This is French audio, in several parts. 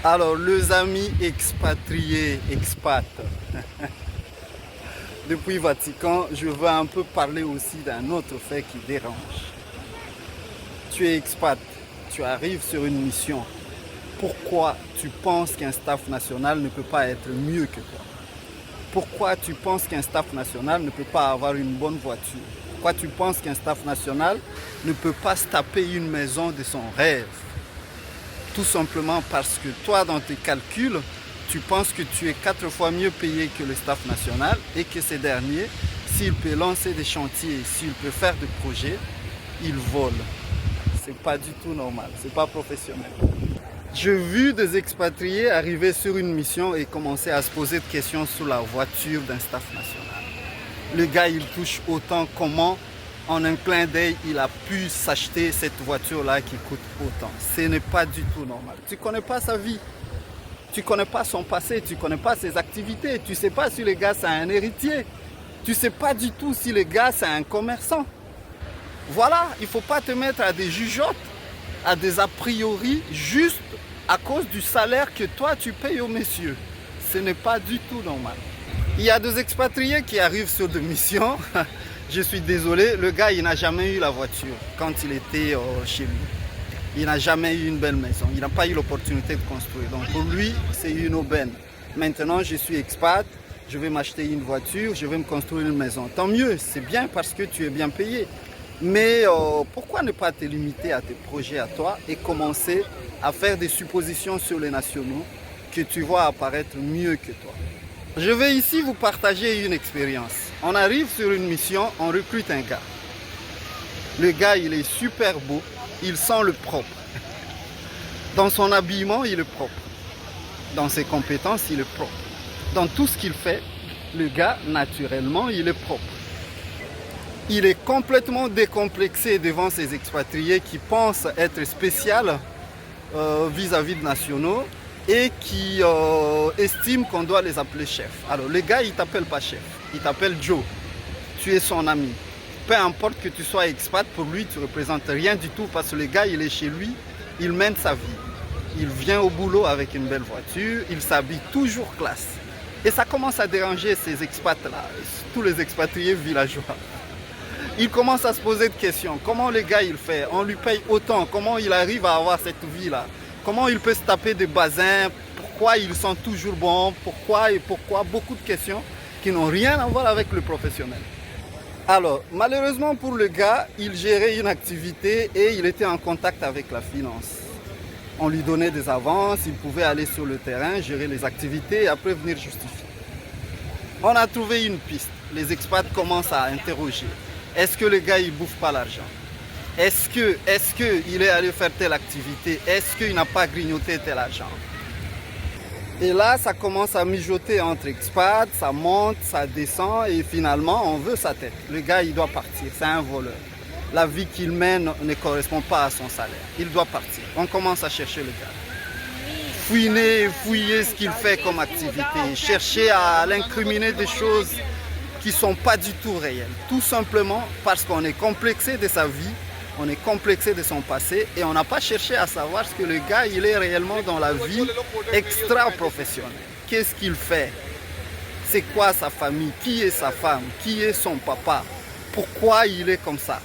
Alors, les amis expatriés, expats, depuis Vatican, je veux un peu parler aussi d'un autre fait qui dérange. Tu es expat, tu arrives sur une mission. Pourquoi tu penses qu'un staff national ne peut pas être mieux que toi? Pourquoi tu penses qu'un staff national ne peut pas avoir une bonne voiture? Pourquoi tu penses qu'un staff national ne peut pas se taper une maison de son rêve? Tout simplement parce que toi, dans tes calculs, tu penses que tu es 4 fois mieux payé que le staff national et que ces derniers, s'ils peuvent lancer des chantiers, s'ils peuvent faire des projets, ils volent. C'est pas du tout normal, c'est pas professionnel. J'ai vu des expatriés arriver sur une mission et commencer à se poser des questions sur la voiture d'un staff national. Le gars, il touche autant, comment en un clin d'œil, il a pu s'acheter cette voiture-là qui coûte autant. Ce n'est pas du tout normal. Tu ne connais pas sa vie. Tu ne connais pas son passé. Tu ne connais pas ses activités. Tu ne sais pas si le gars, c'est un héritier. Tu ne sais pas du tout si le gars, c'est un commerçant. Voilà, il ne faut pas te mettre à des jugeotes, à des a priori, juste à cause du salaire que toi, tu payes aux messieurs. Ce n'est pas du tout normal. Il y a des expatriés qui arrivent sur des missions. Je suis désolé, le gars, il n'a jamais eu la voiture quand il était chez lui. Il n'a jamais eu une belle maison. Il n'a pas eu l'opportunité de construire. Donc pour lui, c'est une aubaine. Maintenant, je suis expat, je vais m'acheter une voiture, je vais me construire une maison. Tant mieux, c'est bien parce que tu es bien payé. Mais pourquoi ne pas te limiter à tes projets à toi et commencer à faire des suppositions sur les nationaux que tu vois apparaître mieux que toi? Je vais ici vous partager une expérience. On arrive sur une mission, on recrute un gars. Le gars, il est super beau, il sent le propre. Dans son habillement, il est propre. Dans ses compétences, il est propre. Dans tout ce qu'il fait, le gars, naturellement, il est propre. Il est complètement décomplexé devant ces expatriés qui pensent être spécial vis-à-vis de nationaux et qui estiment qu'on doit les appeler chef. Alors le gars, il ne t'appelle pas chef, il t'appelle Joe. Tu es son ami. Peu importe que tu sois expat, pour lui, tu ne représentes rien du tout parce que le gars, il est chez lui, il mène sa vie. Il vient au boulot avec une belle voiture, il s'habille toujours classe. Et ça commence à déranger ces expats-là, tous les expatriés villageois. Il commence à se poser des questions. Comment le gars, il fait? On lui paye autant. Comment il arrive à avoir cette vie-là? Comment il peut se taper des basins? Pourquoi ils sont toujours bons? Pourquoi et pourquoi? Beaucoup de questions qui n'ont rien à voir avec le professionnel. Alors, malheureusement pour le gars, il gérait une activité et il était en contact avec la finance. On lui donnait des avances, il pouvait aller sur le terrain, gérer les activités et après venir justifier. On a trouvé une piste. Les expats commencent à interroger. Est-ce que le gars, il bouffe pas l'argent? Est-ce qu'il est allé faire telle activité? Est-ce qu'il n'a pas grignoté tel argent? Et là, ça commence à mijoter entre expats, ça monte, ça descend et finalement, on veut sa tête. Le gars, il doit partir, c'est un voleur. La vie qu'il mène ne correspond pas à son salaire. Il doit partir. On commence à chercher le gars. Fouiller ce qu'il fait comme activité, chercher à l'incriminer des choses qui ne sont pas du tout réelles. Tout simplement parce qu'on est complexé de sa vie, on est complexé de son passé et on n'a pas cherché à savoir ce que le gars il est réellement dans la vie extra-professionnelle. Qu'est-ce qu'il fait? C'est quoi sa famille? Qui est sa femme? Qui est son papa? Pourquoi il est comme ça?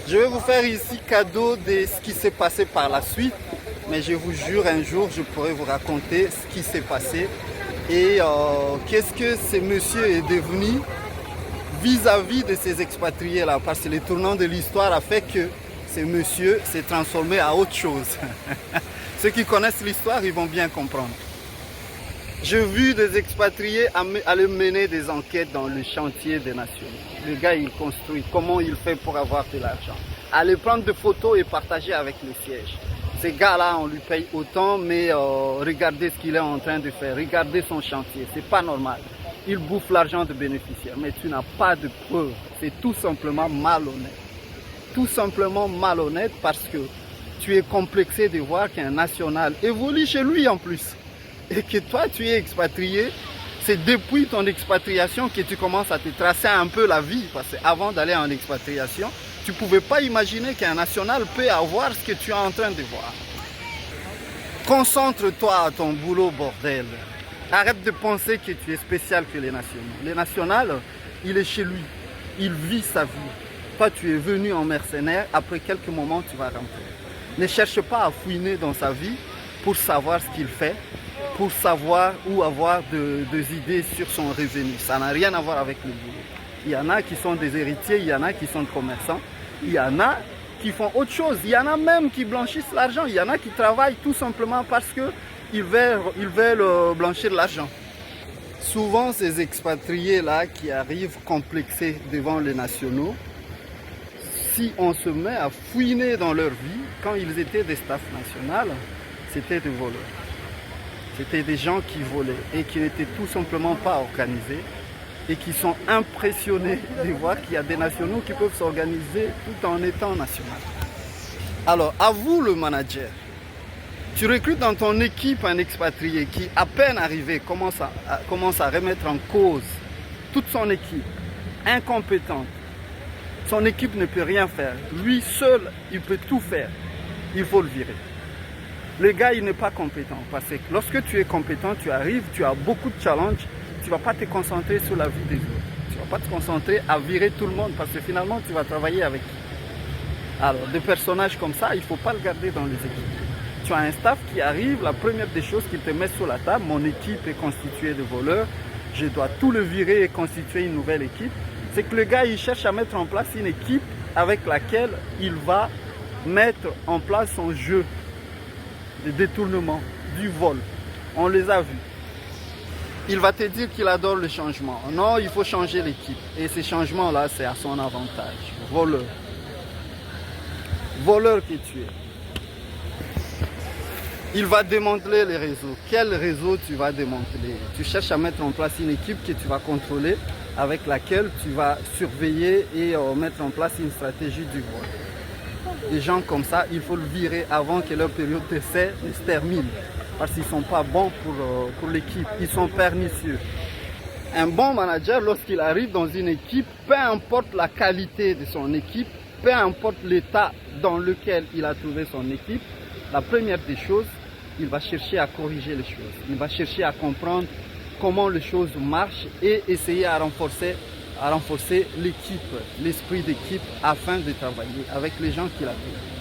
Je vais vous faire ici cadeau de ce qui s'est passé par la suite, mais je vous jure un jour je pourrai vous raconter ce qui s'est passé et qu'est-ce que ce monsieur est devenu vis-à-vis de ces expatriés-là, parce que le tournant de l'histoire a fait que ce monsieur s'est transformé à autre chose. Ceux qui connaissent l'histoire, ils vont bien comprendre. J'ai vu des expatriés aller mener des enquêtes dans le chantier des nations. Le gars, il construit. Comment il fait pour avoir de l'argent? Aller prendre des photos et partager avec le siège. Ces gars-là, on lui paye autant, mais regardez ce qu'il est en train de faire. Regardez son chantier. C'est pas normal. Il bouffe l'argent de bénéficiaires, mais tu n'as pas de preuves. C'est tout simplement malhonnête. Tout simplement malhonnête parce que tu es complexé de voir qu'un national évolue chez lui en plus. Et que toi, tu es expatrié. C'est depuis ton expatriation que tu commences à te tracer un peu la vie. Parce qu'avant d'aller en expatriation, tu ne pouvais pas imaginer qu'un national peut avoir ce que tu es en train de voir. Concentre-toi à ton boulot, bordel. Arrête de penser que tu es spécial que les nationaux. Les nationales, il est chez lui. Il vit sa vie. Toi, tu es venu en mercenaire. Après quelques moments, tu vas rentrer. Ne cherche pas à fouiner dans sa vie pour savoir ce qu'il fait, pour savoir ou avoir des idées sur son revenu. Ça n'a rien à voir avec le boulot. Il y en a qui sont des héritiers, il y en a qui sont commerçants, il y en a qui font autre chose. Il y en a même qui blanchissent l'argent. Il y en a qui travaillent tout simplement parce qu'ils veulent blanchir l'argent. Souvent, ces expatriés-là qui arrivent complexés devant les nationaux, si on se met à fouiner dans leur vie, quand ils étaient des staffs nationaux, c'était des voleurs. C'était des gens qui volaient et qui n'étaient tout simplement pas organisés et qui sont impressionnés de voir qu'il y a des nationaux qui peuvent s'organiser tout en étant national. Alors, à vous le manager, tu recrutes dans ton équipe un expatrié qui, à peine arrivé, commence à remettre en cause toute son équipe, incompétente. Son équipe ne peut rien faire. Lui seul, il peut tout faire. Il faut le virer. Le gars, il n'est pas compétent. Parce que lorsque tu es compétent, tu arrives, tu as beaucoup de challenges. Tu ne vas pas te concentrer sur la vie des autres. Tu ne vas pas te concentrer à virer tout le monde parce que finalement, tu vas travailler avec qui? Alors, des personnages comme ça, il ne faut pas le garder dans les équipes. Tu as un staff qui arrive, la première des choses qu'il te met sur la table, mon équipe est constituée de voleurs, je dois tout le virer et constituer une nouvelle équipe. C'est que le gars, il cherche à mettre en place une équipe avec laquelle il va mettre en place son jeu de détournement, du vol. On les a vus. Il va te dire qu'il adore le changement. Non, il faut changer l'équipe. Et ces changements-là, c'est à son avantage. Voleur. Voleur que tu es. Il va démanteler les réseaux. Quel réseau tu vas démanteler? Tu cherches à mettre en place une équipe que tu vas contrôler, avec laquelle tu vas surveiller et mettre en place une stratégie du vol. Des gens comme ça, il faut le virer avant que leur période d'essai ne se termine. Parce qu'ils ne sont pas bons pour l'équipe, ils sont pernicieux. Un bon manager, lorsqu'il arrive dans une équipe, peu importe la qualité de son équipe, peu importe l'état dans lequel il a trouvé son équipe, la première des choses, il va chercher à corriger les choses. Il va chercher à comprendre comment les choses marchent et essayer à renforcer l'équipe, l'esprit d'équipe afin de travailler avec les gens qu'il a pris.